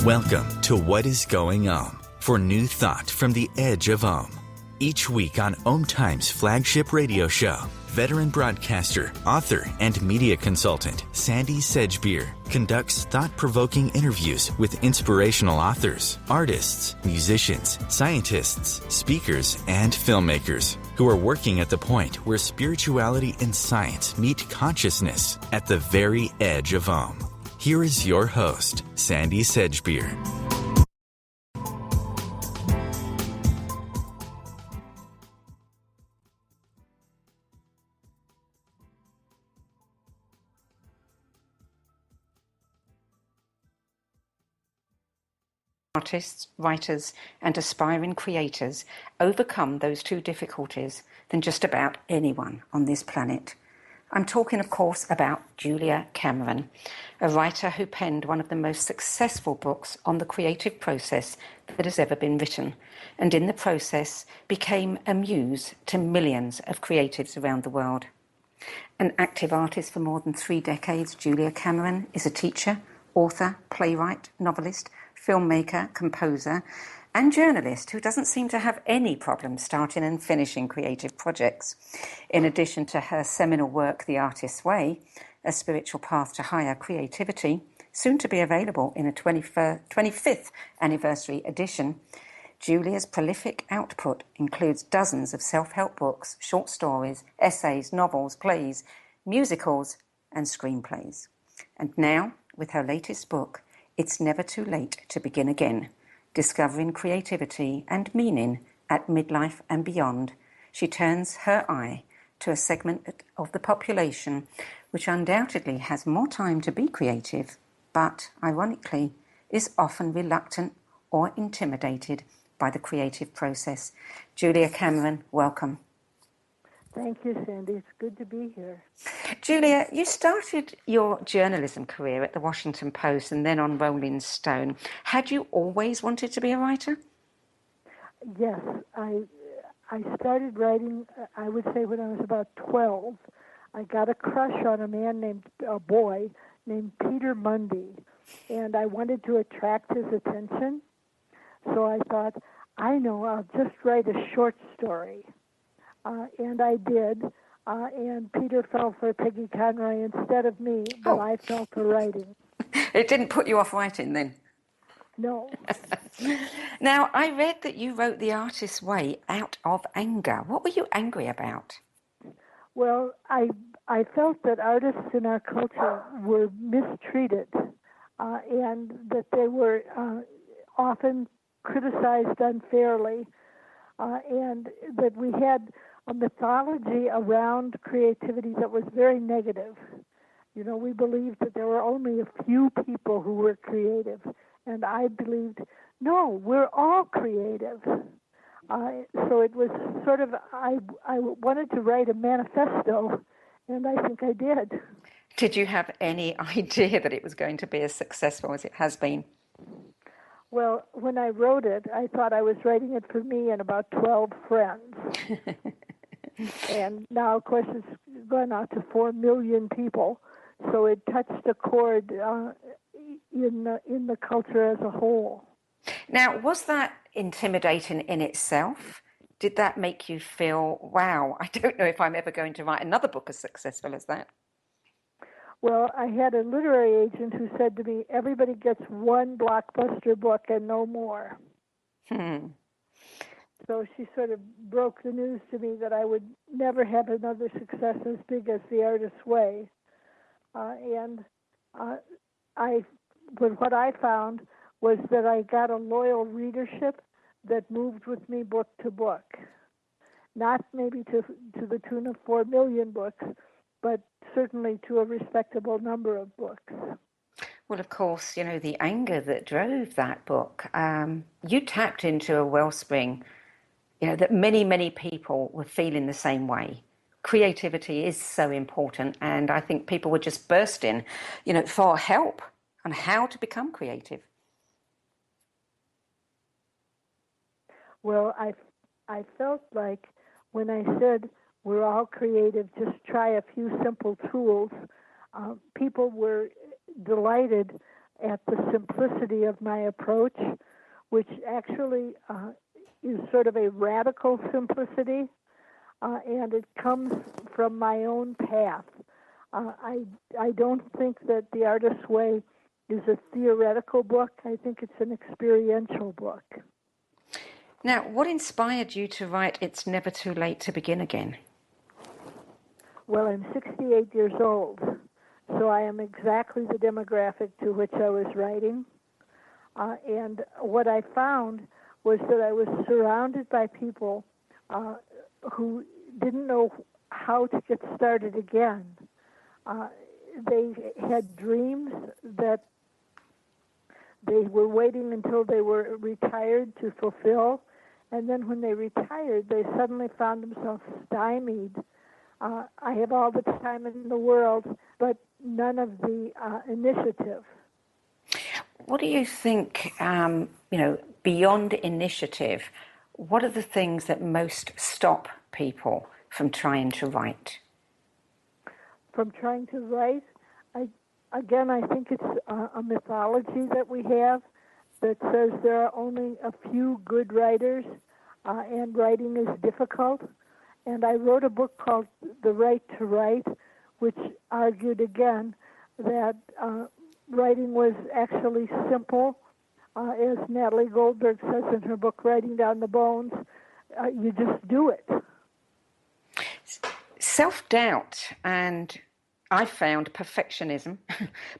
Welcome to What is Going On for new thought from the edge of Om. Each week on OMTimes flagship radio show, veteran broadcaster, author, and media consultant Sandy Sedgbeer conducts thought-provoking interviews with inspirational authors, artists, musicians, scientists, speakers, and filmmakers who are working at the point where spirituality and science meet consciousness at the very edge of Om. Here is your host, Sandy Sedgbeer. Artists, writers, and aspiring creators overcome those two difficulties than just about anyone on this planet. I'm talking, of course, about Julia Cameron, a writer who penned one of the most successful books on the creative process that has ever been written, and in the process became a muse to millions of creatives around the world. An active artist for more than 3 decades, Julia Cameron is a teacher, author, playwright, novelist, filmmaker, composer, and journalist who doesn't seem to have any problem starting and finishing creative projects. In addition to her seminal work, The Artist's Way, A Spiritual Path to Higher Creativity, soon to be available in a 25th anniversary edition, Julia's prolific output includes dozens of self-help books, short stories, essays, novels, plays, musicals, and screenplays. And now, with her latest book, It's Never Too Late to Begin Again, Discovering Creativity and Meaning at Midlife and Beyond, she turns her eye to a segment of the population which undoubtedly has more time to be creative, but, ironically, is often reluctant or intimidated by the creative process. Julia Cameron, welcome. Thank you, Sandy. It's good to be here. Julia, you started your journalism career at the Washington Post and then on Rolling Stone. Had you always wanted to be a writer? Yes, I started writing, I would say, when I was about 12. I got a crush on a boy named Peter Mundy, and I wanted to attract his attention. So I thought, I'll just write a short story. And I did, and Peter fell for Peggy Conroy instead of me, but I fell for writing. It didn't put you off writing then? No. Now, I read that you wrote The Artist's Way out of anger. What were you angry about? Well, I felt that artists in our culture were mistreated, and that they were often criticized unfairly, and that we had a mythology around creativity that was very negative. You know, we believed that there were only a few people who were creative, and I believed, no, we're all creative. So it was sort of, I wanted to write a manifesto, and I think I did. Did you have any idea that it was going to be as successful as it has been? Well, when I wrote it, I thought I was writing it for me and about 12 friends. And now, of course, it's gone out to 4 million people, so it touched a chord in the culture as a whole. Now, was that intimidating in itself? Did that make you feel, wow, I don't know if I'm ever going to write another book as successful as that? Well, I had a literary agent who said to me, everybody gets one blockbuster book and no more. So she sort of broke the news to me that I would never have another success as big as The Artist's Way. What I found was that I got a loyal readership that moved with me book to book. Not maybe to the tune of 4 million books, but certainly to a respectable number of books. Well, of course, you know, the anger that drove that book, you tapped into a wellspring, you know, that many, many people were feeling the same way. Creativity is so important, and I think people were just bursting, you know, for help on how to become creative. Well, I felt like when I said we're all creative, just try a few simple tools, people were delighted at the simplicity of my approach, which actually is sort of a radical simplicity, and it comes from my own path. I don't think that The Artist's Way is a theoretical book. I think it's an experiential book. Now, what inspired you to write It's Never Too Late to Begin Again? Well, I'm 68 years old, so I am exactly the demographic to which I was writing. And what I found was that I was surrounded by people who didn't know how to get started again. They had dreams that they were waiting until they were retired to fulfill, and then when they retired, they suddenly found themselves stymied. I have all the time in the world, but none of the initiative. What do you think, beyond initiative, what are the things that most stop people from trying to write? From trying to write, I think it's a mythology that we have that says there are only a few good writers, and writing is difficult. And I wrote a book called The Right to Write, which argued again that writing was actually simple. As Natalie Goldberg says in her book, Writing Down the Bones, you just do it. Self-doubt and, I found, perfectionism,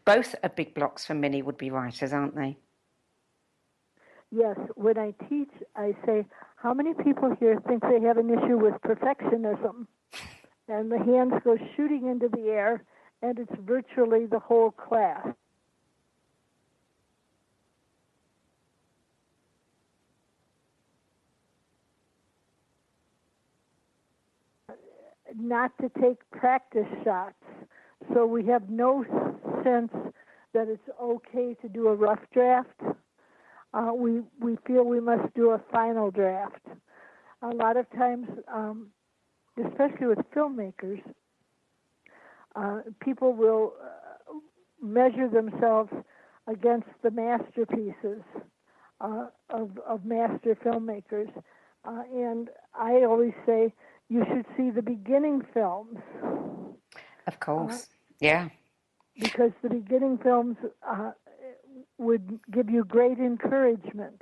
both are big blocks for many would-be writers, aren't they? Yes, when I teach, I say, how many people here think they have an issue with perfectionism? And the hands go shooting into the air, and it's virtually the whole class. Not to take practice shots. So we have no sense that it's okay to do a rough draft. We feel we must do a final draft. A lot of times, especially with filmmakers, people will measure themselves against the masterpieces of master filmmakers. And I always say you should see the beginning films. Of course, yeah. Because the beginning films would give you great encouragement.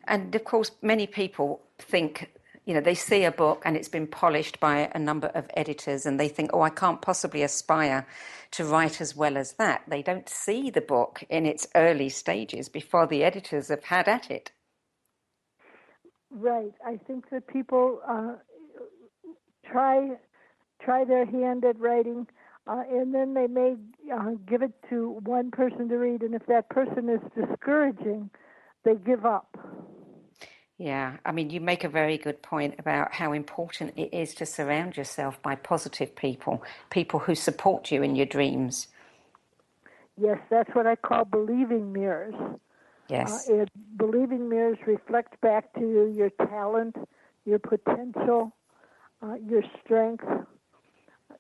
And of course, many people think, they see a book and it's been polished by a number of editors and they think, I can't possibly aspire to write as well as that. They don't see the book in its early stages before the editors have had at it. Right. I think that people try their hand at writing, and then they may give it to one person to read, and if that person is discouraging, they give up. Yeah, I mean, you make a very good point about how important it is to surround yourself by positive people, people who support you in your dreams. Yes, that's what I call believing mirrors. Yes. And believing mirrors reflect back to you your talent, your potential, your strength,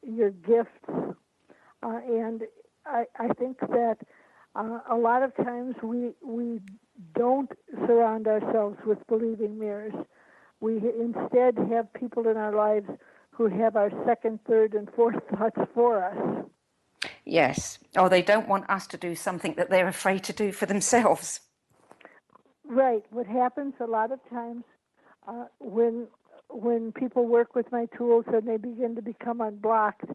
your gifts. And I think that a lot of times we don't surround ourselves with believing mirrors. We instead have people in our lives who have our second, third, and fourth thoughts for us. Yes. Or they don't want us to do something that they're afraid to do for themselves. Right. What happens a lot of times when people work with my tools and they begin to become unblocked,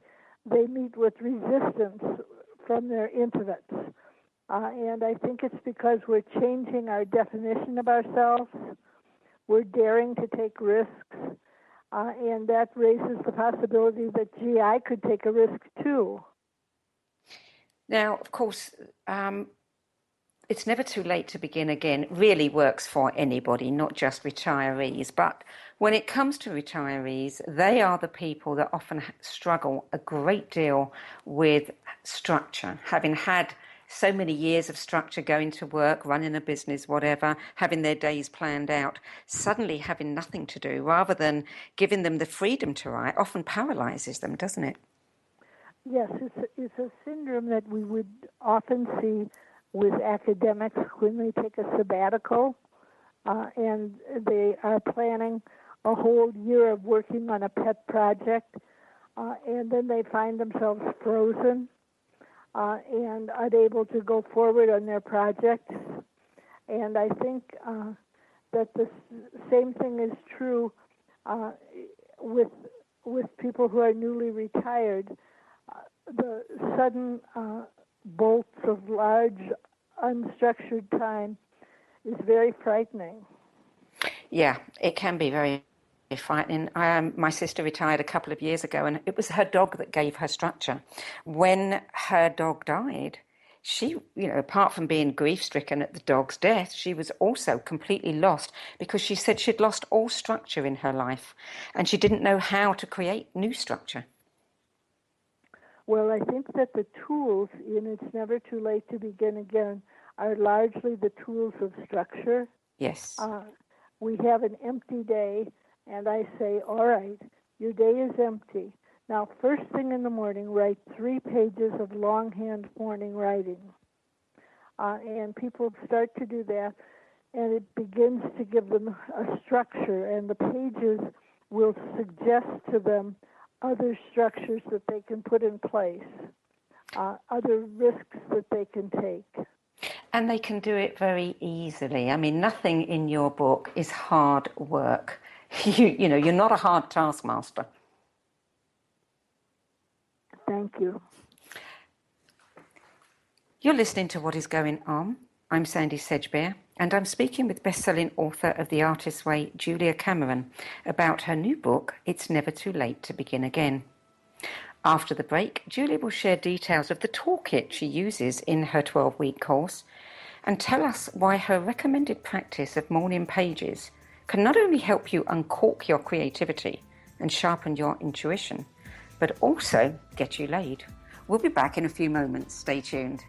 they meet with resistance from their intimates. And I think it's because we're changing our definition of ourselves. We're daring to take risks. And that raises the possibility that, I could take a risk too. Now, of course, It's Never Too Late to Begin Again really works for anybody, not just retirees. But when it comes to retirees, they are the people that often struggle a great deal with structure, having had so many years of structure, going to work, running a business, whatever, having their days planned out, suddenly having nothing to do, rather than giving them the freedom to write, often paralyzes them, doesn't it? Yes, it's a syndrome that we would often see with academics when they take a sabbatical and they are planning a whole year of working on a pet project, and then they find themselves frozen and unable to go forward on their projects. And I think that the same thing is true with people who are newly retired. The sudden bolts of large, unstructured time is very frightening. Yeah, it can be very frightening. My sister retired a couple of years ago, and it was her dog that gave her structure. When her dog died, she, apart from being grief-stricken at the dog's death, she was also completely lost because she said she'd lost all structure in her life, and she didn't know how to create new structure. Well, I think that the tools in It's Never Too Late to Begin Again are largely the tools of structure. Yes. We have an empty day, and I say, all right, your day is empty. Now, first thing in the morning, write 3 pages of longhand morning writing. And people start to do that, and it begins to give them a structure, and the pages will suggest to them other structures that they can put in place, other risks that they can take. And they can do it very easily. I mean, nothing in your book is hard work. You're not a hard taskmaster. Thank you. You're listening to What is Going On. I'm Sandy Sedgbeer, and I'm speaking with best-selling author of The Artist's Way, Julia Cameron, about her new book, It's Never Too Late to Begin Again. After the break, Julia will share details of the toolkit she uses in her 12-week course and tell us why her recommended practice of morning pages can not only help you uncork your creativity and sharpen your intuition, but also get you laid. We'll be back in a few moments. Stay tuned.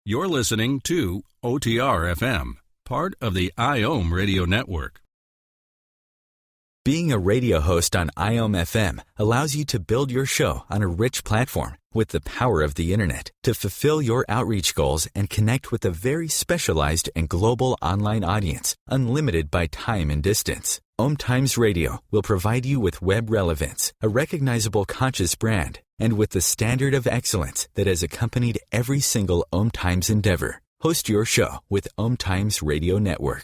You're listening to OTR FM, part of the IOM radio network. Being a radio host on IOM FM allows you to build your show on a rich platform with the power of the internet to fulfill your outreach goals and connect with a very specialized and global online audience, unlimited by time and distance. OMTimes Radio will provide you with web relevance, a recognizable conscious brand, and with the standard of excellence that has accompanied every single OMTimes endeavor. Host your show with OMTimes Radio Network.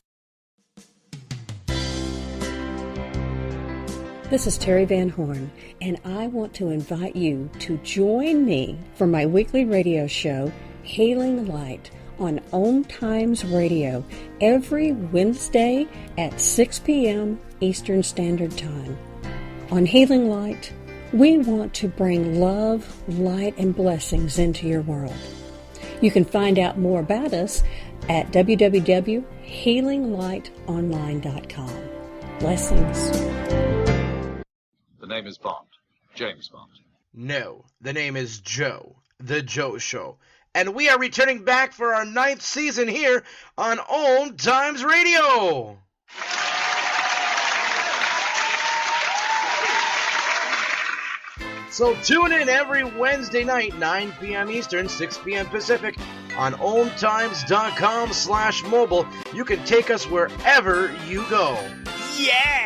This is Terry Van Horn, and I want to invite you to join me for my weekly radio show, Hailing Light, on OMTimes Radio every Wednesday at 6 p.m. Eastern Standard Time. On Hailing Light, we want to bring love, light, and blessings into your world. You can find out more about us at www.healinglightonline.com. Blessings. The name is Bond. James Bond. No, the name is Joe. The Joe Show. And we are returning back for our 9th season here on OMTimes Radio. So tune in every Wednesday night, 9 p.m. Eastern, 6 p.m. Pacific, on OMTimes.com/mobile. You can take us wherever you go. Yeah!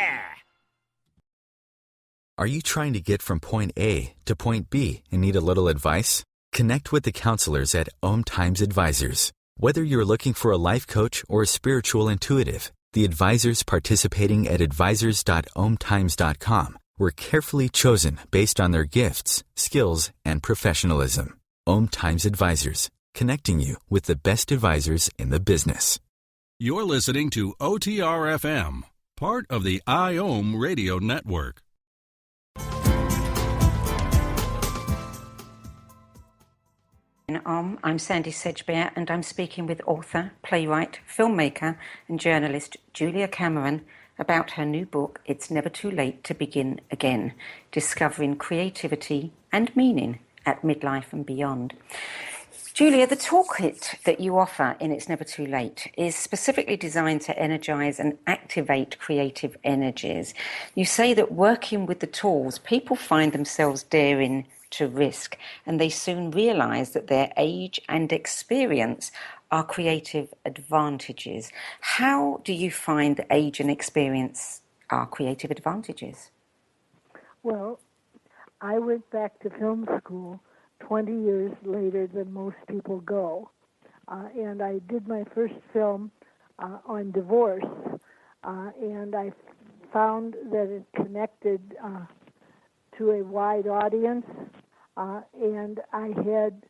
Are you trying to get from point A to point B and need a little advice? Connect with the counselors at OMTimes Advisors. Whether you're looking for a life coach or a spiritual intuitive, the advisors participating at advisors.omtimes.com were carefully chosen based on their gifts, skills, and professionalism. OMTimes Advisors, connecting you with the best advisors in the business. You're listening to OTR FM, part of the IOM radio network. I'm Sandy Sedgbeer, and I'm speaking with author, playwright, filmmaker, and journalist Julia Cameron about her new book, It's Never Too Late to Begin Again, Discovering Creativity and Meaning at midlife and beyond. Julia, the toolkit that you offer in It's Never Too Late is specifically designed to energize and activate creative energies. You say that working with the tools, people find themselves daring to risk, and they soon realize that their age and experience are creative advantages. How do you find that age and experience are creative advantages? Well, I went back to film school 20 years later than most people go. And I did my first film on divorce, and I found that it connected to a wide audience, and I had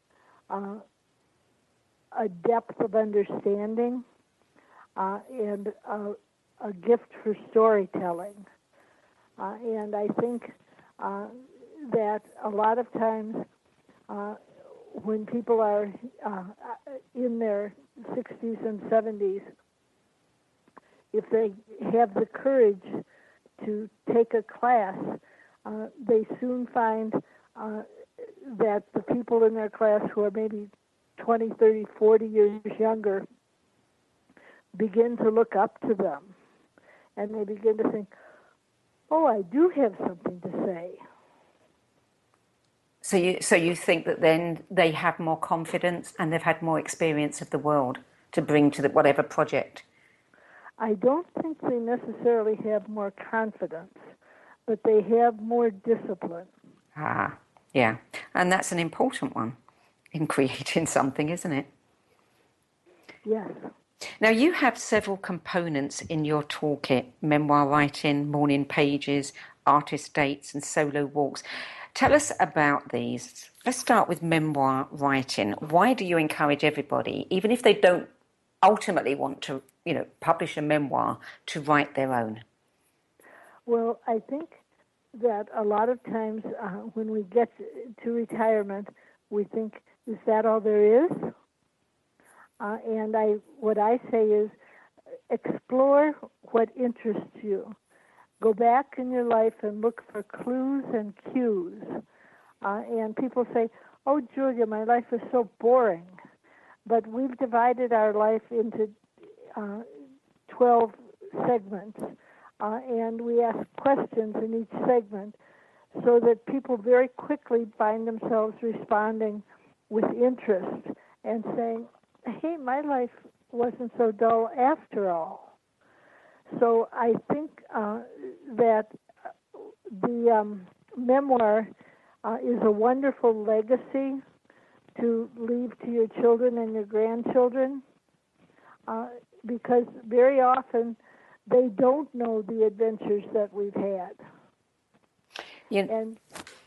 a depth of understanding and a gift for storytelling. And I think that a lot of times when people are in their 60s and 70s, if they have the courage to take a class, they soon find that the people in their class who are maybe 20, 30, 40 years younger begin to look up to them. And they begin to think, oh, I do have something to say. So you think that then they have more confidence and they've had more experience of the world to bring to whatever project? I don't think they necessarily have more confidence, but they have more discipline. Ah, yeah. And that's an important one in creating something, isn't it? Yes. Now, you have several components in your toolkit: memoir writing, morning pages, artist dates, and solo walks. Tell us about these. Let's start with memoir writing. Why do you encourage everybody, even if they don't ultimately want to, publish a memoir, to write their own? Well, I think that a lot of times when we get to retirement, we think, is that all there is? And what I say is, explore what interests you. Go back in your life and look for clues and cues. And people say, oh, Julia, my life is so boring. But we've divided our life into 12 segments, and we ask questions in each segment so that people very quickly find themselves responding with interest and saying, hey, my life wasn't so dull after all. So I think that the memoir is a wonderful legacy to leave to your children and your grandchildren, because very often they don't know the adventures that we've had. And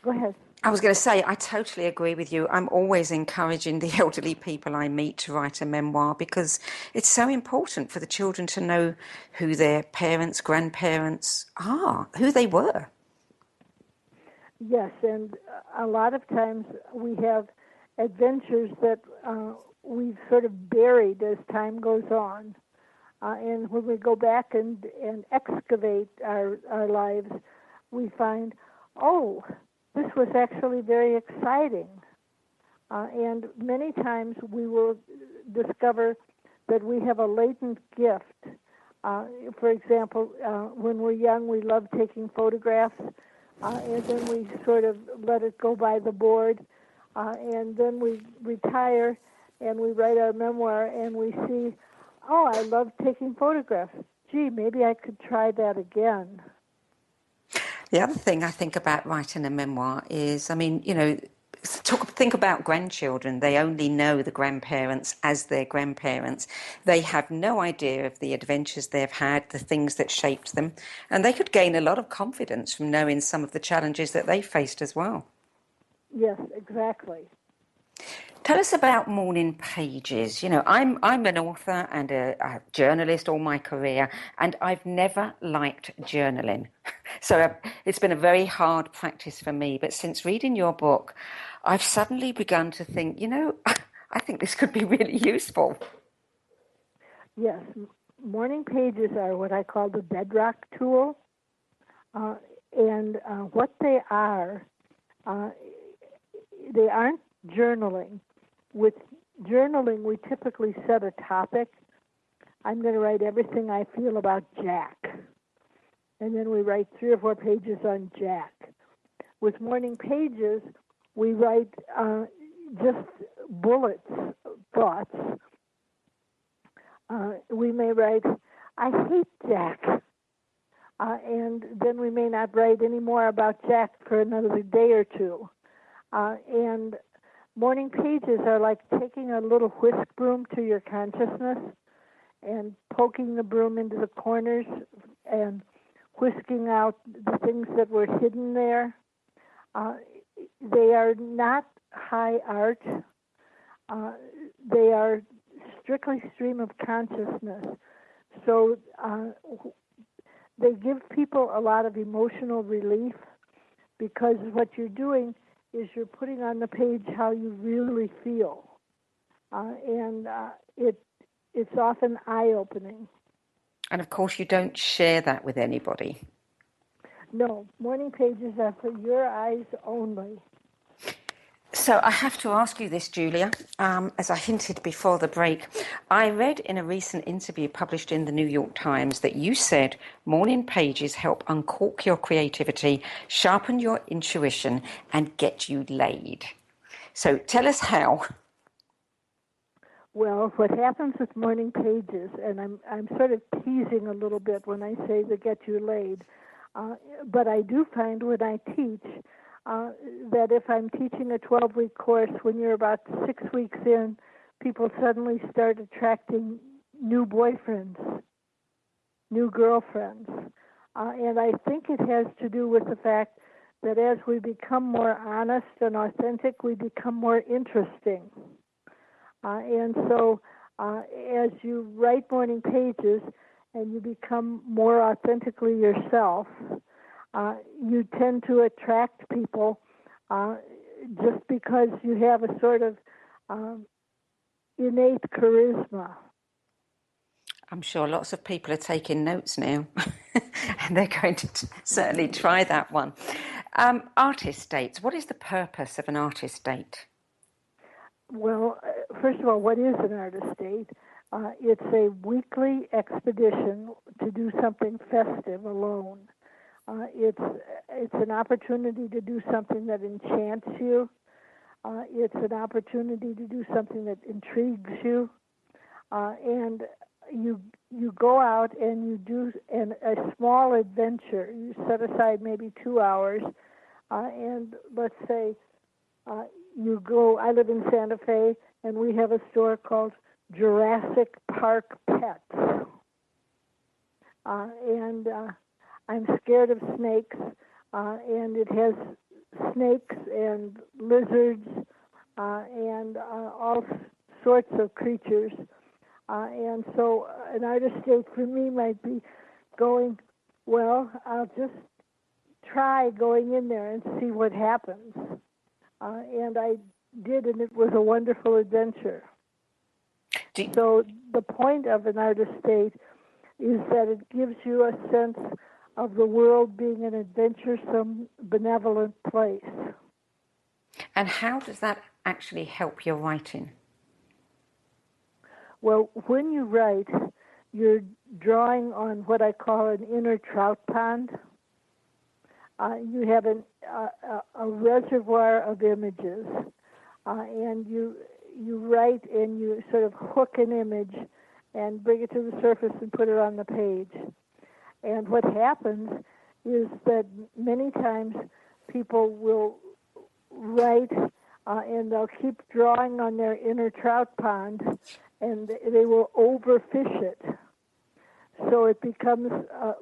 go ahead. I was going to say, I totally agree with you. I'm always encouraging the elderly people I meet to write a memoir because it's so important for the children to know who their parents, grandparents are, who they were. Yes, and a lot of times we have adventures that we've sort of buried as time goes on. And when we go back and excavate our lives, we find, oh, this was actually very exciting. And many times we will discover that we have a latent gift. For example, when we're young, we love taking photographs, and then we sort of let it go by the board. And then we retire and we write our memoir and we see, oh, I love taking photographs. Gee, maybe I could try that again. The other thing I think about writing a memoir is, think about grandchildren. They only know the grandparents as their grandparents. They have no idea of the adventures they've had, the things that shaped them, and they could gain a lot of confidence from knowing some of the challenges that they faced as well. Yes, exactly. Tell us about morning pages. I'm an author and a journalist all my career, and I've never liked journaling. So it's been a very hard practice for me. But since reading your book, I've suddenly begun to think, I think this could be really useful. Yes, morning pages are what I call the bedrock tool. And what they are, it they aren't journaling. With journaling, we typically set a topic. I'm going to write everything I feel about Jack. And then we write 3 or 4 pages on Jack. With morning pages, we write just bullets, thoughts. We may write, I hate Jack. And then we may not write any more about Jack for another day or two. And morning pages are like taking a little whisk broom to your consciousness and poking the broom into the corners and whisking out the things that were hidden there. They are not high art. They are strictly stream of consciousness. So they give people a lot of emotional relief because what you're doing is you're putting on the page how you really feel. And it's often eye-opening. And of course, you don't share that with anybody. No, morning pages are for your eyes only. So I have to ask you this, Julia. As I hinted before the break, I read in a recent interview published in the New York Times that you said morning pages help uncork your creativity, sharpen your intuition, and get you laid. So tell us how. Well, what happens with morning pages, and I'm sort of teasing a little bit when I say they get you laid, but I do find when I teach that if I'm teaching a 12-week course, when you're about 6 weeks in, people suddenly start attracting new boyfriends, new girlfriends. And I think it has to do with the fact that as we become more honest and authentic, we become more interesting. And so as you write morning pages and you become more authentically yourself, you tend to attract people just because you have a sort of innate charisma. I'm sure lots of people are taking notes now, and they're going to certainly try that one. Artist dates. What is the purpose of an artist date? Well, First of all, what is an artist date? It's a weekly expedition to do something festive alone. It's an opportunity to do something that enchants you. It's an opportunity to do something that intrigues you. And you go out and you do a small adventure. You set aside maybe 2 hours, and let's say you go. I live in Santa Fe, and we have a store called Jurassic Park Pets, and I'm scared of snakes, and it has snakes and lizards and all sorts of creatures. And so an artist date for me might be going, well, I'll just try going in there and see what happens. And I did, and it was a wonderful adventure. So the point of an artist date is that it gives you a sense of the world being an adventuresome, benevolent place. And how does that actually help your writing? Well, when you write, you're drawing on what I call an inner trout pond. You have a reservoir of images, and you write and you sort of hook an image and bring it to the surface and put it on the page. And what happens is that many times people will write and they'll keep drawing on their inner trout pond, and they will overfish it. So it becomes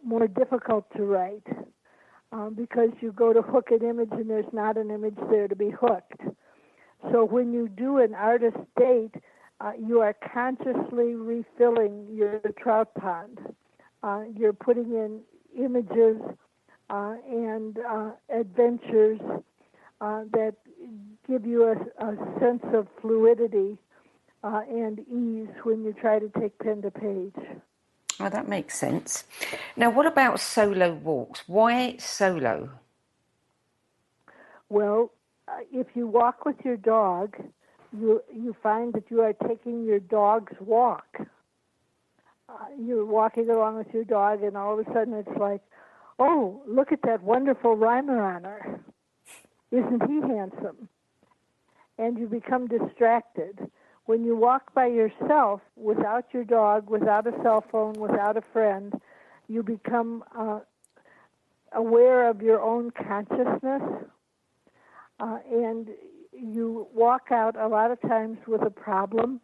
more difficult to write because you go to hook an image and there's not an image there to be hooked. So when you do an artist date, you are consciously refilling your trout pond. You're putting in images and adventures that give you a sense of fluidity and ease when you try to take pen to page. Oh, that makes sense. Now, what about solo walks? Why solo? Well, if you walk with your dog, you find that you are taking your dog's walk. You're walking along with your dog, and all of a sudden it's like, oh, look at that wonderful Weimaraner. Isn't he handsome? And you become distracted. When you walk by yourself, without your dog, without a cell phone, without a friend, you become aware of your own consciousness, and you walk out a lot of times with a problem,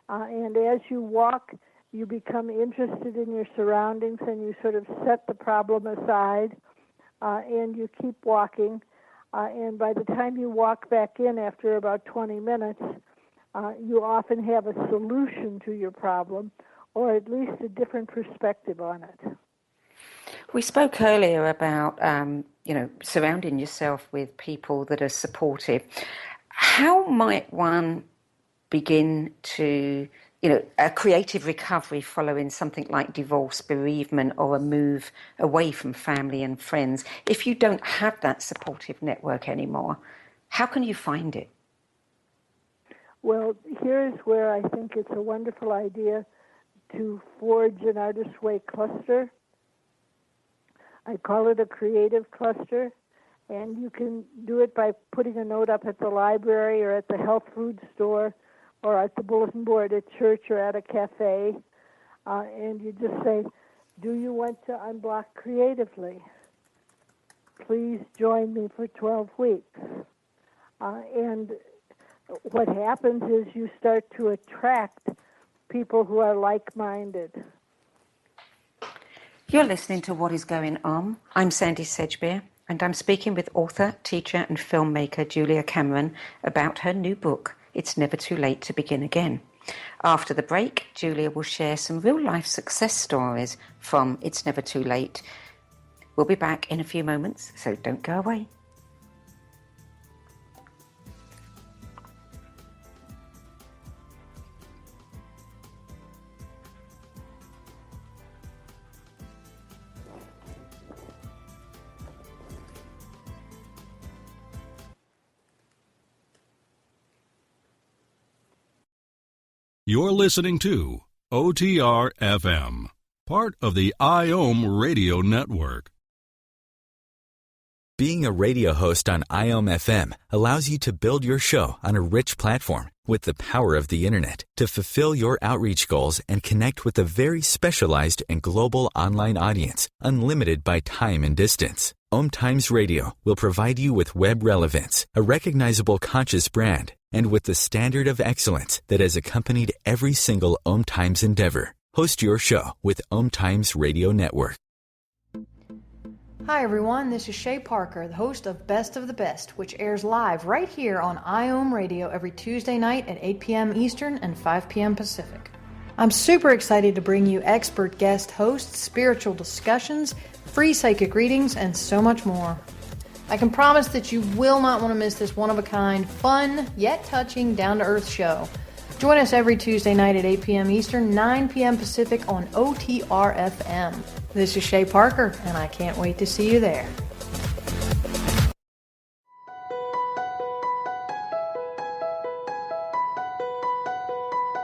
and as you walk, you become interested in your surroundings, and you sort of set the problem aside, and you keep walking, and by the time you walk back in after about 20 minutes, you often have a solution to your problem, or at least a different perspective on it. We spoke earlier about, surrounding yourself with people that are supportive. How might one begin to, a creative recovery following something like divorce, bereavement, or a move away from family and friends? If you don't have that supportive network anymore, how can you find it? Well, here's where I think it's a wonderful idea to forge an Artist's Way cluster. I call it a creative cluster, and you can do it by putting a note up at the library or at the health food store or at the bulletin board at church or at a cafe, and you just say, do you want to unblock creatively? Please join me for 12 weeks. And what happens is you start to attract people who are like-minded. You're listening to What is Going On. I'm Sandy Sedgbeer, and I'm speaking with author, teacher, and filmmaker Julia Cameron about her new book, It's Never Too Late to Begin Again. After the break, Julia will share some real-life success stories from It's Never Too Late. We'll be back in a few moments, so don't go away. You're listening to OTR FM, part of the IOM Radio Network. Being a radio host on IOM FM allows you to build your show on a rich platform with the power of the internet to fulfill your outreach goals and connect with a very specialized and global online audience, unlimited by time and distance. OMTimes Radio will provide you with web relevance, a recognizable conscious brand, and with the standard of excellence that has accompanied every single OMTimes endeavor. Host your show with OMTimes Radio Network. Hi everyone, this is Shay Parker, the host of Best of the Best, which airs live right here on IOM Radio every Tuesday night at 8 p.m. Eastern and 5 p.m. Pacific. I'm super excited to bring you expert guest hosts, spiritual discussions, free psychic readings, and so much more. I can promise that you will not want to miss this one-of-a-kind, fun, yet touching, down-to-earth show. Join us every Tuesday night at 8 p.m. Eastern, 9 p.m. Pacific on OTR FM. This is Shay Parker, and I can't wait to see you there.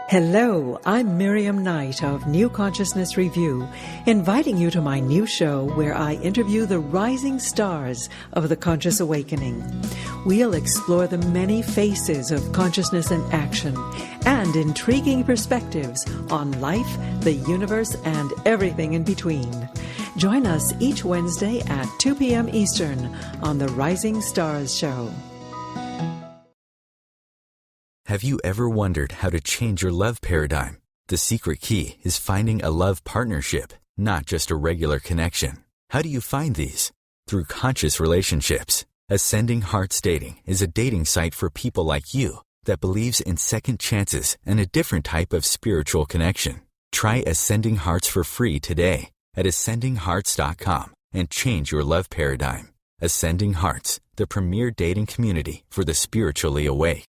Hello, I'm Miriam Knight of New Consciousness Review, inviting you to my new show where I interview the rising stars of the conscious awakening. We'll explore the many faces of consciousness in action and intriguing perspectives on life, the universe, and everything in between. Join us each Wednesday at 2 p.m. Eastern on the Rising Stars Show. Have you ever wondered how to change your love paradigm? The secret key is finding a love partnership, not just a regular connection. How do you find these? Through conscious relationships. Ascending Hearts Dating is a dating site for people like you that believes in second chances and a different type of spiritual connection. Try Ascending Hearts for free today at ascendinghearts.com and change your love paradigm. Ascending Hearts, the premier dating community for the spiritually awake.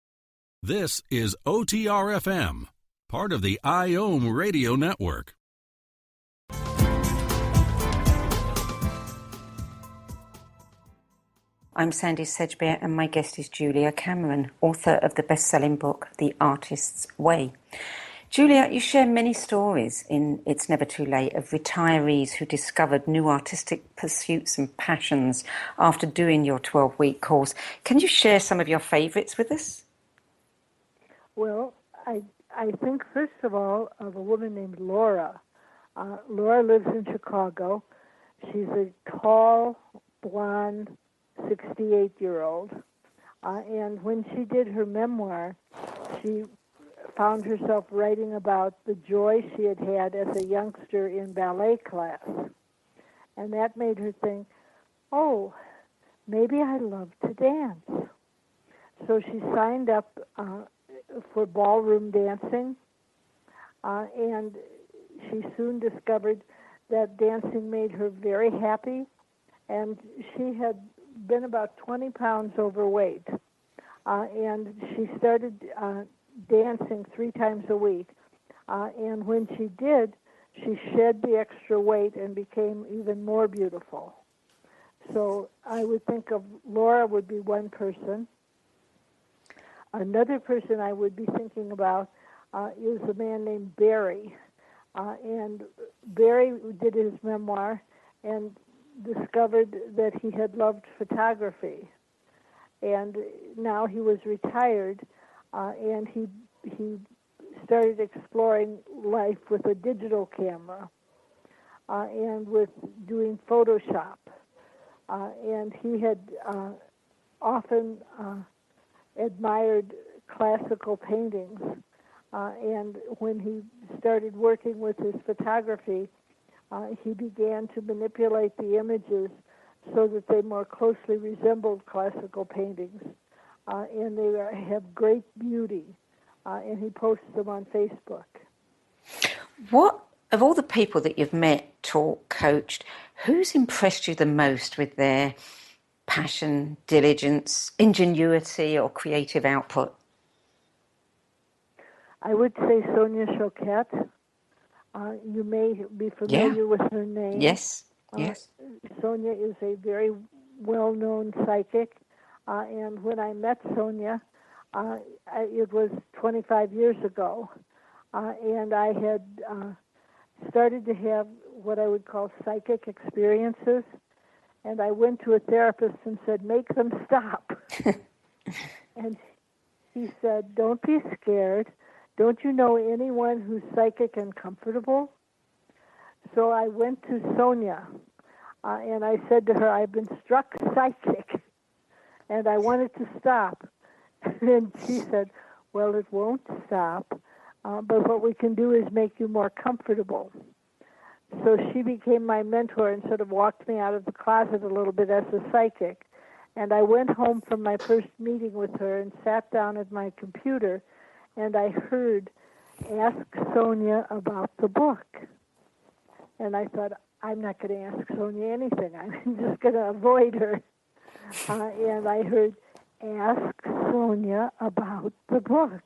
This is OTR FM, part of the IOM Radio Network. I'm Sandy Sedgbeer, and my guest is Julia Cameron, author of the best-selling book, The Artist's Way. Julia, you share many stories in It's Never Too Late of retirees who discovered new artistic pursuits and passions after doing your 12-week course. Can you share some of your favourites with us? Well, I think, first of all, of a woman named Laura. Laura lives in Chicago. She's a tall, blonde, 68-year-old. And when she did her memoir, she found herself writing about the joy she had had as a youngster in ballet class. And that made her think, oh, maybe I love to dance. So she signed up for ballroom dancing, and she soon discovered that dancing made her very happy, and she had been about 20 pounds overweight, and she started dancing 3 times a week, and when she did, she shed the extra weight and became even more beautiful. So I would think of Laura would be one person. Another person I would be thinking about is a man named Barry. And Barry did his memoir and discovered that he had loved photography. And now he was retired, and he started exploring life with a digital camera and with doing Photoshop. And he had often admired classical paintings, and when he started working with his photography, he began to manipulate the images so that they more closely resembled classical paintings, and they have great beauty, and he posts them on Facebook. What, of all the people that you've met, taught, coached, who's impressed you the most with their passion, diligence, ingenuity, or creative output? I would say Sonia Choquette. You may be familiar with her name. Yes, yes. Sonia is a very well-known psychic, and when I met Sonia, it was 25 years ago, and I had started to have what I would call psychic experiences, and I went to a therapist and said, make them stop. And he said, don't be scared. Don't you know anyone who's psychic and comfortable? So I went to Sonia, and I said to her, I've been struck psychic, and I want it to stop. And she said, well, it won't stop, but what we can do is make you more comfortable. So she became my mentor and sort of walked me out of the closet a little bit as a psychic. And I went home from my first meeting with her and sat down at my computer, and I heard, ask Sonia about the book. And I thought, I'm not going to ask Sonia anything. I'm just going to avoid her. And I heard, ask Sonia about the book.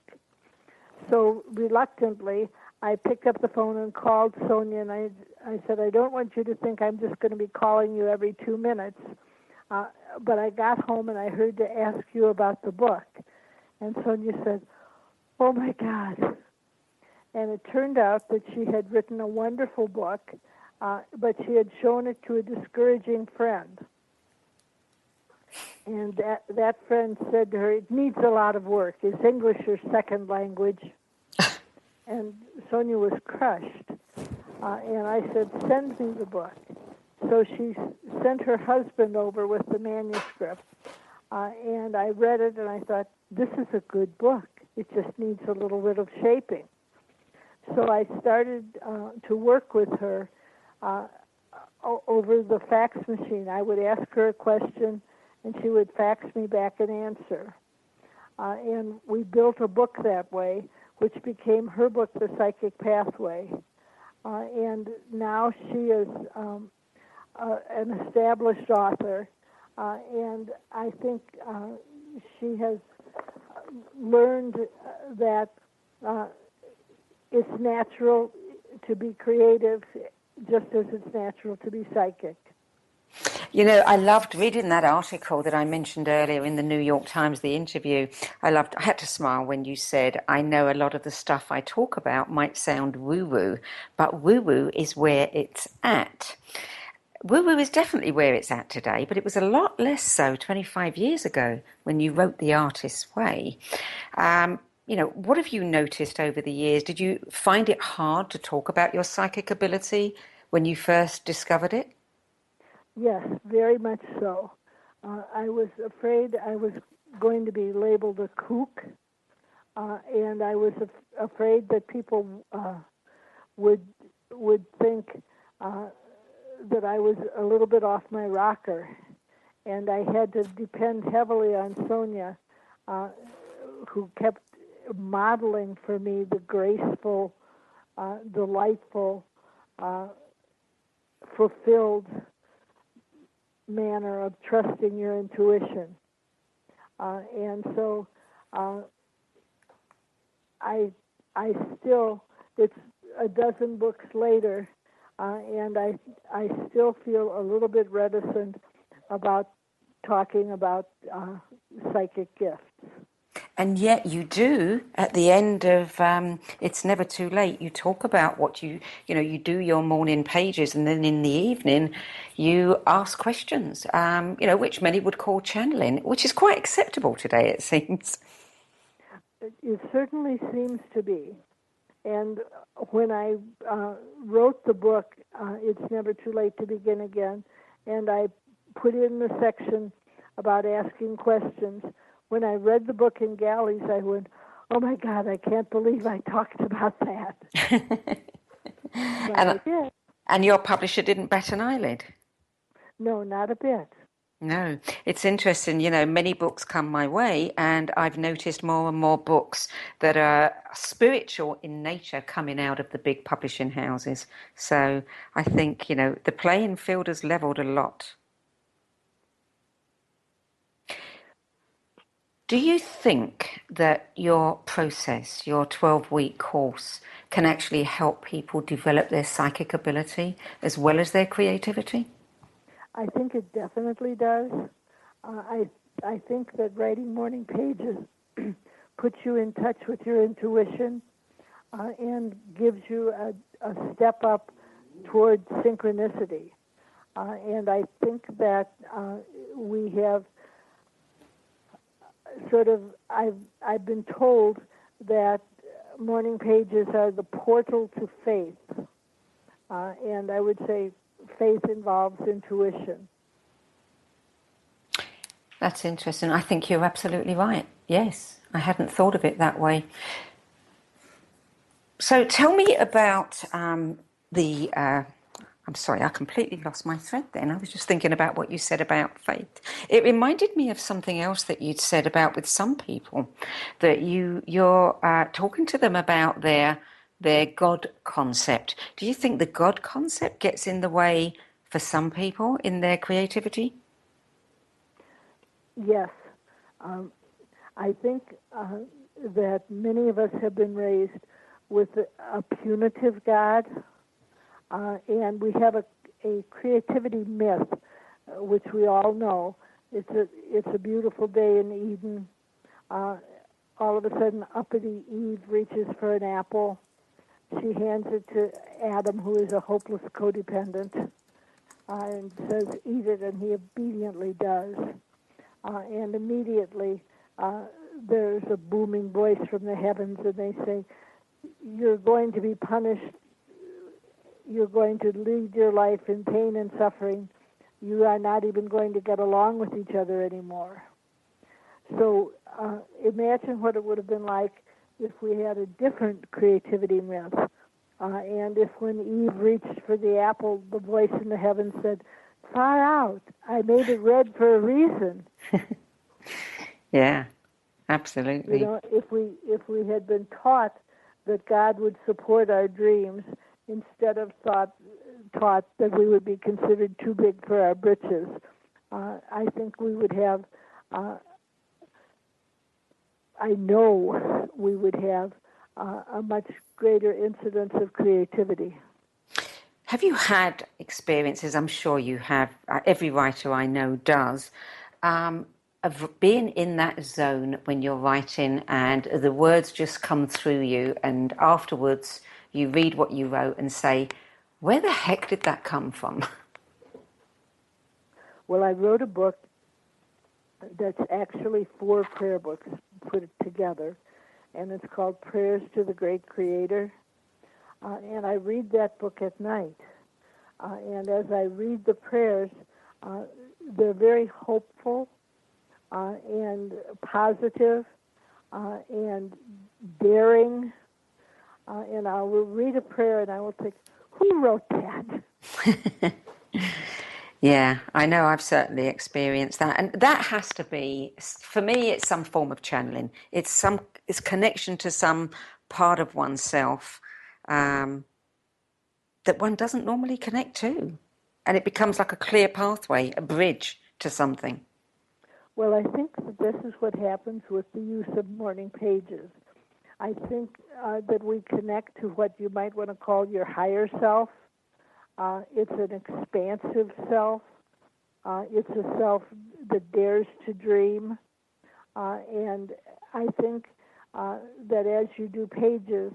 So reluctantly, I picked up the phone and called Sonia, and I said, I don't want you to think I'm just going to be calling you every 2 minutes. But I got home and I heard to ask you about the book. And Sonia said, oh my God. And it turned out that she had written a wonderful book, but she had shown it to a discouraging friend. And that friend said to her, it needs a lot of work. Is English your second language? And Sonia was crushed. And I said, send me the book. So she sent her husband over with the manuscript. And I read it, and I thought, this is a good book. It just needs a little bit of shaping. So I started to work with her over the fax machine. I would ask her a question, and she would fax me back an answer. And we built a book that way, which became her book, The Psychic Pathway. And now she is an established author, and I think she has learned that it's natural to be creative just as it's natural to be psychic. You know, I loved reading that article that I mentioned earlier in the New York Times, the interview. I had to smile when you said, I know a lot of the stuff I talk about might sound woo-woo, but woo-woo is where it's at. Woo-woo is definitely where it's at today, but it was a lot less so 25 years ago when you wrote The Artist's Way. What have you noticed over the years? Did you find it hard to talk about your psychic ability when you first discovered it? Yes, very much so. I was afraid I was going to be labeled a kook, and I was afraid that people would think that I was a little bit off my rocker, and I had to depend heavily on Sonia, who kept modeling for me the graceful, delightful, fulfilled manner of trusting your intuition. And so I still, it's a dozen books later, and I still feel a little bit reticent about talking about psychic gifts. And yet you do, at the end of It's Never Too Late, you talk about what you do your morning pages, and then in the evening you ask questions, which many would call channeling, which is quite acceptable today, it seems. It certainly seems to be. And when I wrote the book, It's Never Too Late to Begin Again, and I put in the section about asking questions, when I read the book in galleys, I went, oh my God, I can't believe I talked about that. But I did. And your publisher didn't bat an eyelid? No, not a bit. No, it's interesting. Many books come my way, and I've noticed more and more books that are spiritual in nature coming out of the big publishing houses. So I think, the playing field has leveled a lot. Do you think that your process, your 12-week course, can actually help people develop their psychic ability as well as their creativity? I think it definitely does. I think that writing morning pages puts you in touch with your intuition and gives you a step up toward synchronicity. And I think that we have I've been told that morning pages are the portal to faith. And I would say faith involves intuition. That's interesting. I think you're absolutely right. Yes, I hadn't thought of it that way. So tell me about I'm sorry, I completely lost my thread then. I was just thinking about what you said about faith. It reminded me of something else that you'd said about with some people, that you're talking to them about their God concept. Do you think the God concept gets in the way for some people in their creativity? Yes. I think that many of us have been raised with a punitive God, and we have a creativity myth, which we all know. It's a beautiful day in Eden. All of a sudden, uppity Eve reaches for an apple. She hands it to Adam, who is a hopeless codependent, and says, eat it, and he obediently does. And immediately there's a booming voice from the heavens, and they say, you're going to be punished. You're going to lead your life in pain and suffering. You are not even going to get along with each other anymore. So imagine what it would have been like if we had a different creativity myth. And if when Eve reached for the apple, the voice in the heavens said, far out, I made it red for a reason. Yeah, absolutely. If we had been taught that God would support our dreams instead of taught that we would be considered too big for our britches, I think we would have, I know we would have a much greater incidence of creativity. Have you had experiences, I'm sure you have, every writer I know does, of being in that zone when you're writing and the words just come through you, and afterwards you read what you wrote and say, where the heck did that come from? Well, I wrote a book that's actually 4 prayer books put together, and it's called Prayers to the Great Creator. And I read that book at night. And as I read the prayers, they're very hopeful and positive and daring. And I will read a prayer and I will think, who wrote that? Yeah, I know I've certainly experienced that. And that has to be, for me, it's some form of channeling. It's connection to some part of oneself that one doesn't normally connect to. And it becomes like a clear pathway, a bridge to something. Well, I think that this is what happens with the use of morning pages. I think that we connect to what you might want to call your higher self. It's an expansive self. It's a self that dares to dream. And I think that as you do pages,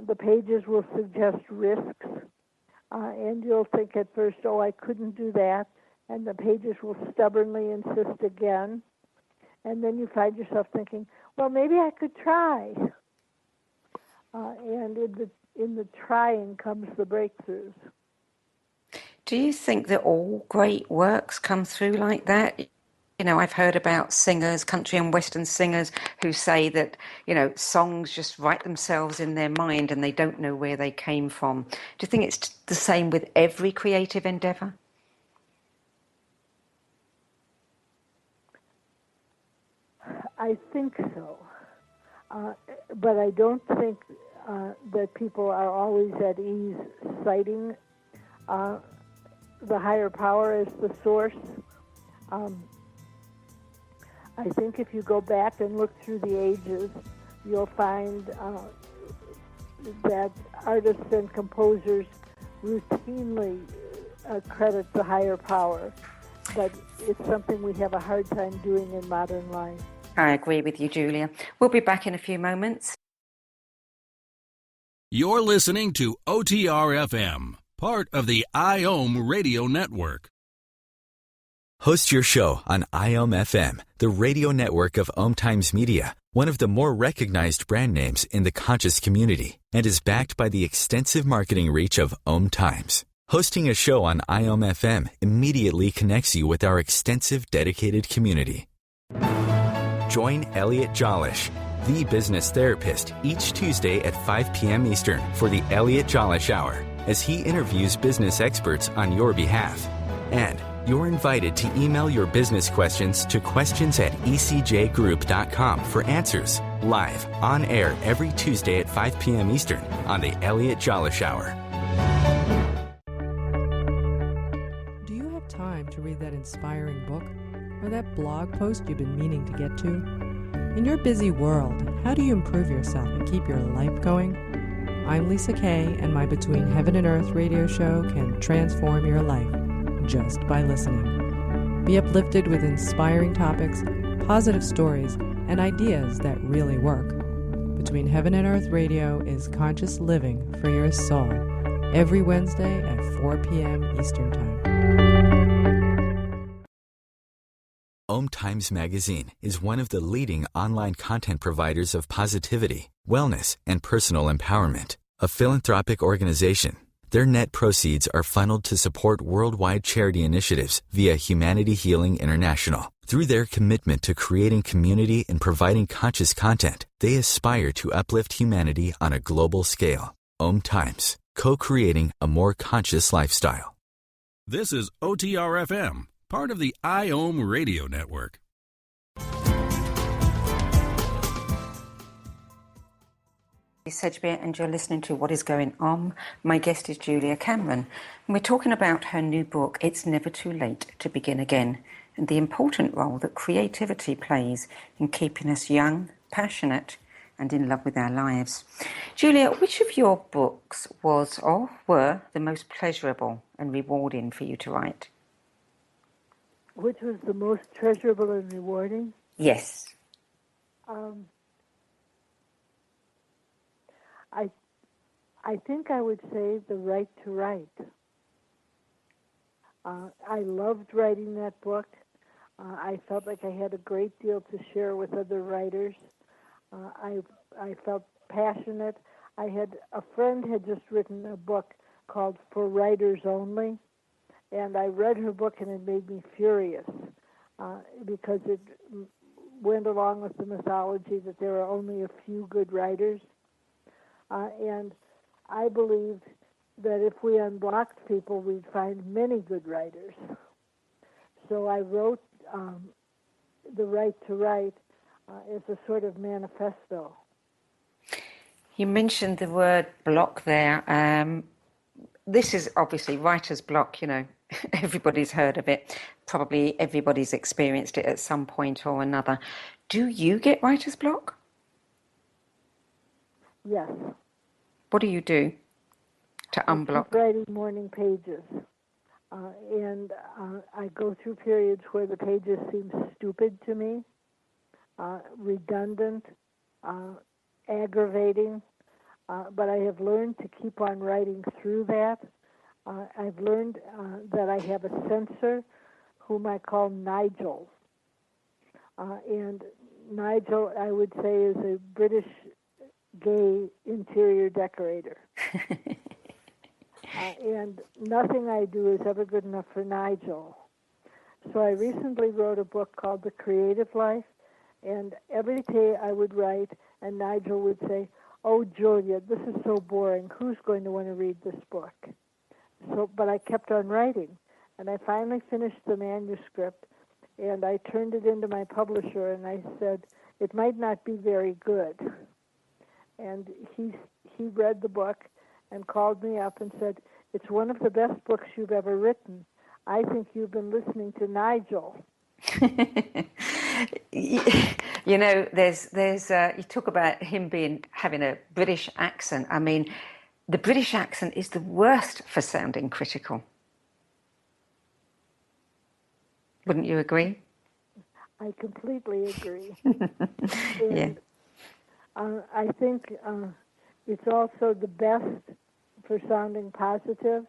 the pages will suggest risks. And you'll think at first, oh, I couldn't do that. And the pages will stubbornly insist again. And then you find yourself thinking, well, maybe I could try. And in the trying comes the breakthroughs. Do you think that all great works come through like that? You know, I've heard about singers, country and western singers, who say that, you know, songs just write themselves in their mind and they don't know where they came from. Do you think it's the same with every creative endeavor? I think so. But I don't think that people are always at ease citing the higher power as the source. I think if you go back and look through the ages, you'll find that artists and composers routinely credit the higher power, but it's something we have a hard time doing in modern life. I agree with you, Julia. We'll be back in a few moments. You're listening to OTR-FM, part of the IOM Radio Network. Host your show on IOM FM, the radio network of OMTimes Media, one of the more recognized brand names in the conscious community, and is backed by the extensive marketing reach of OMTimes. Hosting a show on IOM FM immediately connects you with our extensive dedicated community. Join Elliot Jollish, the business therapist, each Tuesday at 5 p.m. Eastern for the Elliot Jollish Hour, as he interviews business experts on your behalf. And you're invited to email your business questions to questions@ecjgroup.com for answers, live, on air every Tuesday at 5 p.m. Eastern on the Elliot Jollish Hour. Do you have time to read that inspiring book or that blog post you've been meaning to get to? In your busy world, how do you improve yourself and keep your life going? I'm Lisa Kay, and my Between Heaven and Earth radio show can transform your life just by listening. Be uplifted with inspiring topics, positive stories, and ideas that really work. Between Heaven and Earth Radio is conscious living for your soul, every Wednesday at 4 p.m. Eastern Time. OMTimes Magazine is one of the leading online content providers of positivity, wellness, and personal empowerment. A philanthropic organization, their net proceeds are funneled to support worldwide charity initiatives via Humanity Healing International. Through their commitment to creating community and providing conscious content, they aspire to uplift humanity on a global scale. OMTimes, co-creating a more conscious lifestyle. This is OTR-FM, part of the IOM Radio Network. Sedgbeer, and you're listening to What Is Going On. My guest is Julia Cameron, and we're talking about her new book, It's Never Too Late to Begin Again, and the important role that creativity plays in keeping us young, passionate, and in love with our lives. Julia, which of your books was or were the most pleasurable and rewarding for you to write? Which was the most treasurable and rewarding? Yes. I think I would say The Right to Write. I loved writing that book. I felt like I had a great deal to share with other writers. I felt passionate. A friend had just written a book called For Writers Only, and I read her book and it made me furious because it went along with the mythology that there are only a few good writers. And I believed that if we unblocked people, we'd find many good writers. So I wrote The Right to Write as a sort of manifesto. You mentioned the word block there. This is obviously writer's block, you know, everybody's heard of it. Probably everybody's experienced it at some point or another. Do you get writer's block? Yes. What do you do to unblock? I keep writing morning pages. And I go through periods where the pages seem stupid to me, redundant, aggravating, but I have learned to keep on writing through that. I've learned that I have a censor whom I call Nigel. And Nigel, I would say, is a British gay interior decorator. And nothing I do is ever good enough for Nigel. So I recently wrote a book called The Creative Life, and every day I would write, and Nigel would say, "Oh, Julia, this is so boring. Who's going to want to read this book?" But I kept on writing, and I finally finished the manuscript, and I turned it into my publisher, and I said, "It might not be very good." And he read the book and called me up and said, "It's one of the best books you've ever written. I think you've been listening to Nigel." You know, there's you talk about him having a British accent. I mean, the British accent is the worst for sounding critical. Wouldn't you agree? I completely agree. Yeah. And I think it's also the best for sounding positive.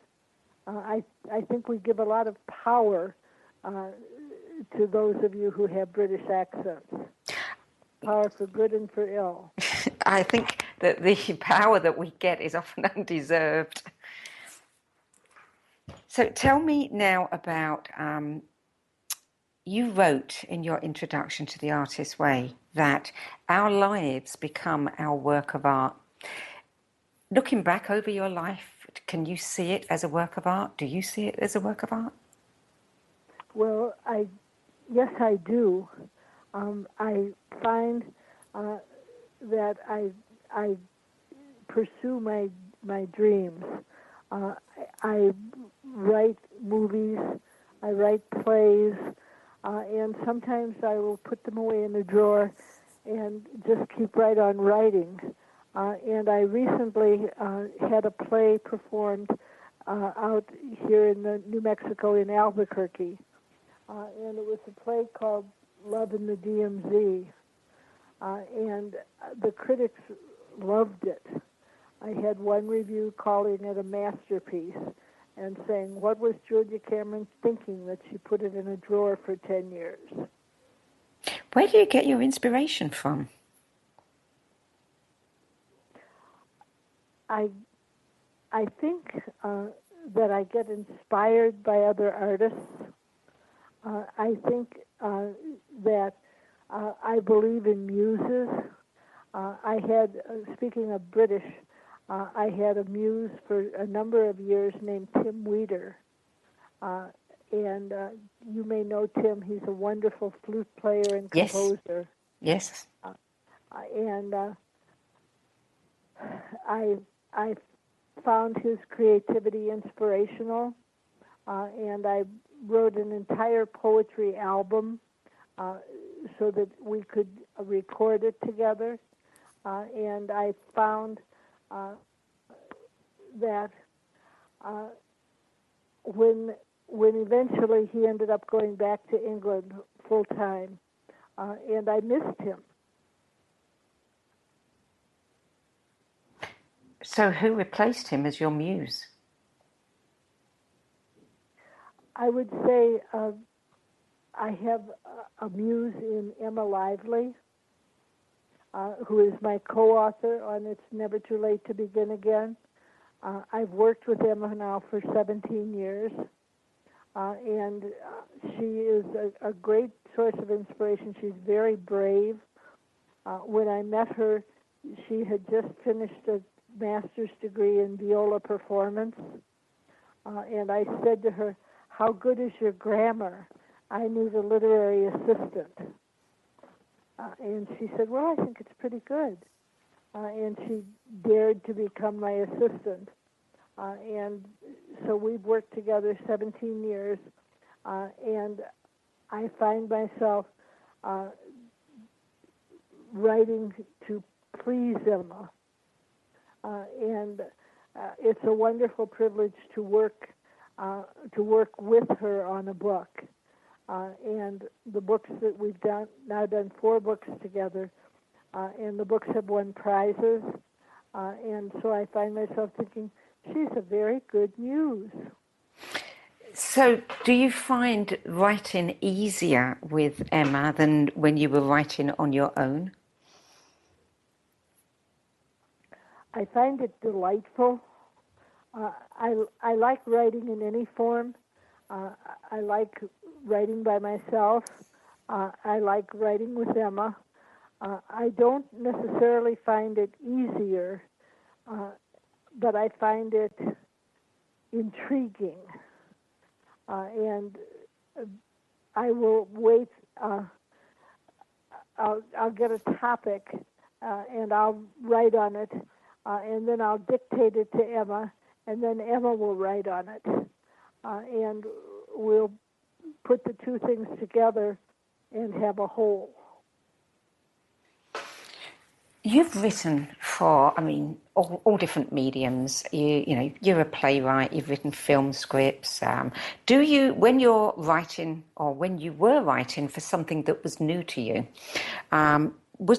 I think we give a lot of power to those of you who have British accents. Power for good and for ill. I think that the power that we get is often undeserved. So tell me now about, you wrote in your introduction to The Artist's Way that our lives become our work of art. Looking back over your life, can you see it as a work of art? Do you see it as a work of art? Well, yes, I do. I find that I pursue my dreams. I write movies, I write plays, and sometimes I will put them away in a drawer and just keep right on writing. And I recently had a play performed out here in New Mexico in Albuquerque. And it was a play called Love in the DMZ. And the critics loved it. I had one review calling it a masterpiece and saying, "What was Julia Cameron thinking that she put it in a drawer for 10 years?" Where do you get your inspiration from? I think that I get inspired by other artists. I think that I believe in muses. I had, speaking of British, I had a muse for a number of years named Tim Weeder. And you may know Tim. He's a wonderful flute player and composer. Yes. And I found his creativity inspirational, and I wrote an entire poetry album so that we could record it together. and I found that when eventually he ended up going back to England full time, and I missed him. So who replaced him as your muse? I would say I have a muse in Emma Lively, who is my co-author on It's Never Too Late to Begin Again. I've worked with Emma now for 17 years, and she is a great source of inspiration. She's very brave. When I met her, she had just finished a master's degree in viola performance, and I said to her, "How good is your grammar? I need a literary assistant." And she said, "Well, I think it's pretty good." And she dared to become my assistant. And so we've worked together 17 years, and I find myself writing to please Emma. And it's a wonderful privilege to work with her on a book. And the books that we've now done 4 books together, and the books have won prizes. And so I find myself thinking, she's a very good muse. So do you find writing easier with Emma than when you were writing on your own? I find it delightful. I like writing in any form. I like writing by myself. I like writing with Emma. I don't necessarily find it easier, but I find it intriguing. And I will wait. I'll get a topic, and I'll write on it, and then I'll dictate it to Emma, and then Emma will write on it, and we'll put the two things together and have a whole. You've written for, all different mediums. You're a playwright. You've written film scripts. Do you, when you're writing, or when you were writing for something that was new to you,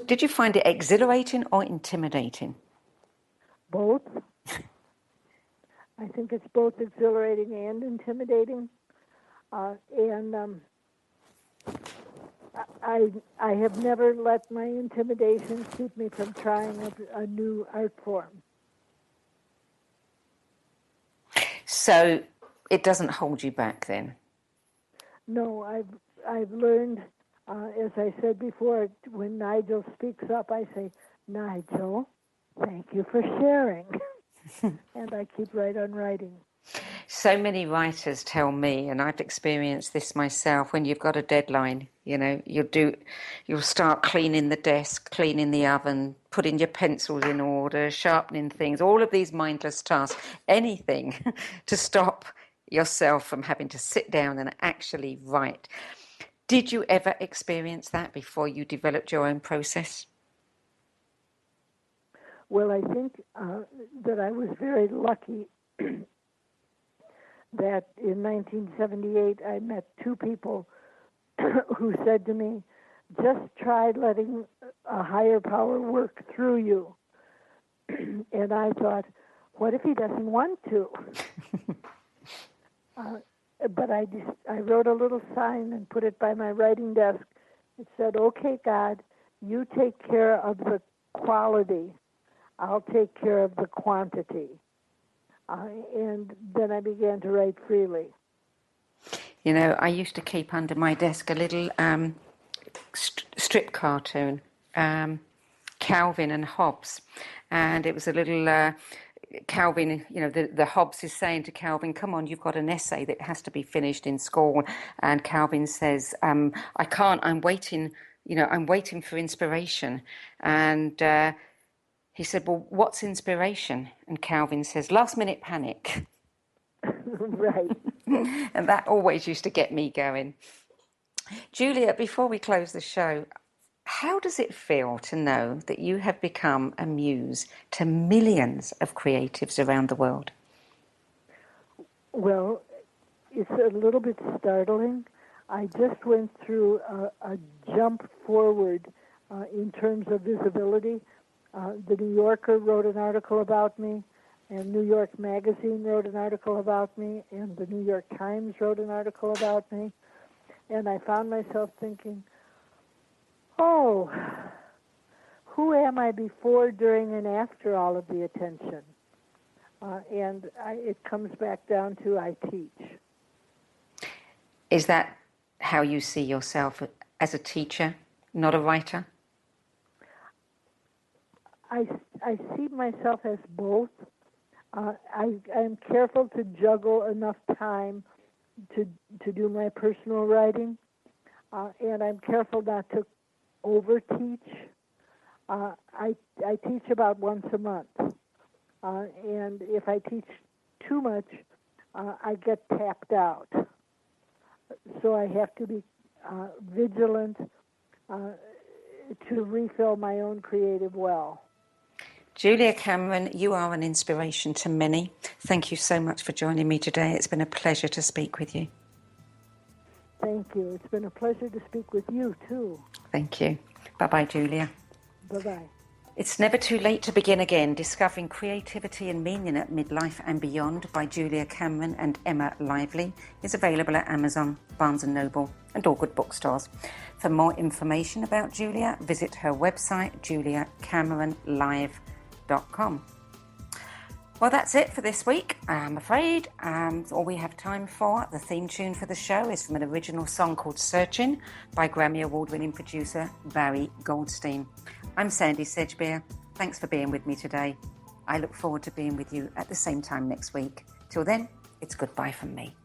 did you find it exhilarating or intimidating? Both. I think it's both exhilarating and intimidating, and I have never let my intimidation keep me from trying a new art form. So it doesn't hold you back then? No, I've learned, as I said before, when Nigel speaks up, I say, "Nigel, thank you for sharing." And I keep right on writing. So many writers tell me, and I've experienced this myself, when you've got a deadline, you'll start cleaning the desk, cleaning the oven, putting your pencils in order, sharpening things, all of these mindless tasks, anything to stop yourself from having to sit down and actually write. Did you ever experience that before you developed your own process? Well, I think that I was very lucky that in 1978 I met 2 people who said to me, "Just try letting a higher power work through you." And I thought, what if he doesn't want to? But I wrote a little sign and put it by my writing desk. It said, "Okay, God, you take care of the quality. I'll take care of the quantity." And then I began to write freely. I used to keep under my desk a little strip cartoon, Calvin and Hobbes. And it was a little Calvin, the Hobbes is saying to Calvin, "Come on, you've got an essay that has to be finished in school." And Calvin says, "I can't, I'm waiting for inspiration." And he said, "Well, what's inspiration?" And Calvin says, "Last minute panic." Right. And that always used to get me going. Julia, before we close the show, How does it feel to know that you have become a muse to millions of creatives around the world? Well, it's a little bit startling. I just went through a jump forward in terms of visibility. The New Yorker wrote an article about me, and New York Magazine wrote an article about me, and the New York Times wrote an article about me. And I found myself thinking, oh, who am I before, during, and after all of the attention? It comes back down to I teach. Is that how you see yourself, as a teacher, not a writer? I see myself as both. I'm careful to juggle enough time to do my personal writing, and I'm careful not to over-teach. I teach about once a month, and if I teach too much, I get tapped out. So I have to be vigilant to refill my own creative well. Julia Cameron, you are an inspiration to many. Thank you so much for joining me today. It's been a pleasure to speak with you. Thank you. It's been a pleasure to speak with you, too. Thank you. Bye-bye, Julia. Bye-bye. It's Never Too Late to Begin Again, Discovering Creativity and Meaning at Midlife and Beyond by Julia Cameron and Emma Lively is available at Amazon, Barnes & Noble and all good bookstores. For more information about Julia, visit her website, juliacameronlive.com. Well, that's it for this week, I'm afraid. All we have time for. The theme tune for the show is from an original song called Searching by Grammy Award-winning producer Barry Goldstein. I'm Sandy Sedgbeer. Thanks for being with me today. I look forward to being with you at the same time next week. Till then, it's goodbye from me.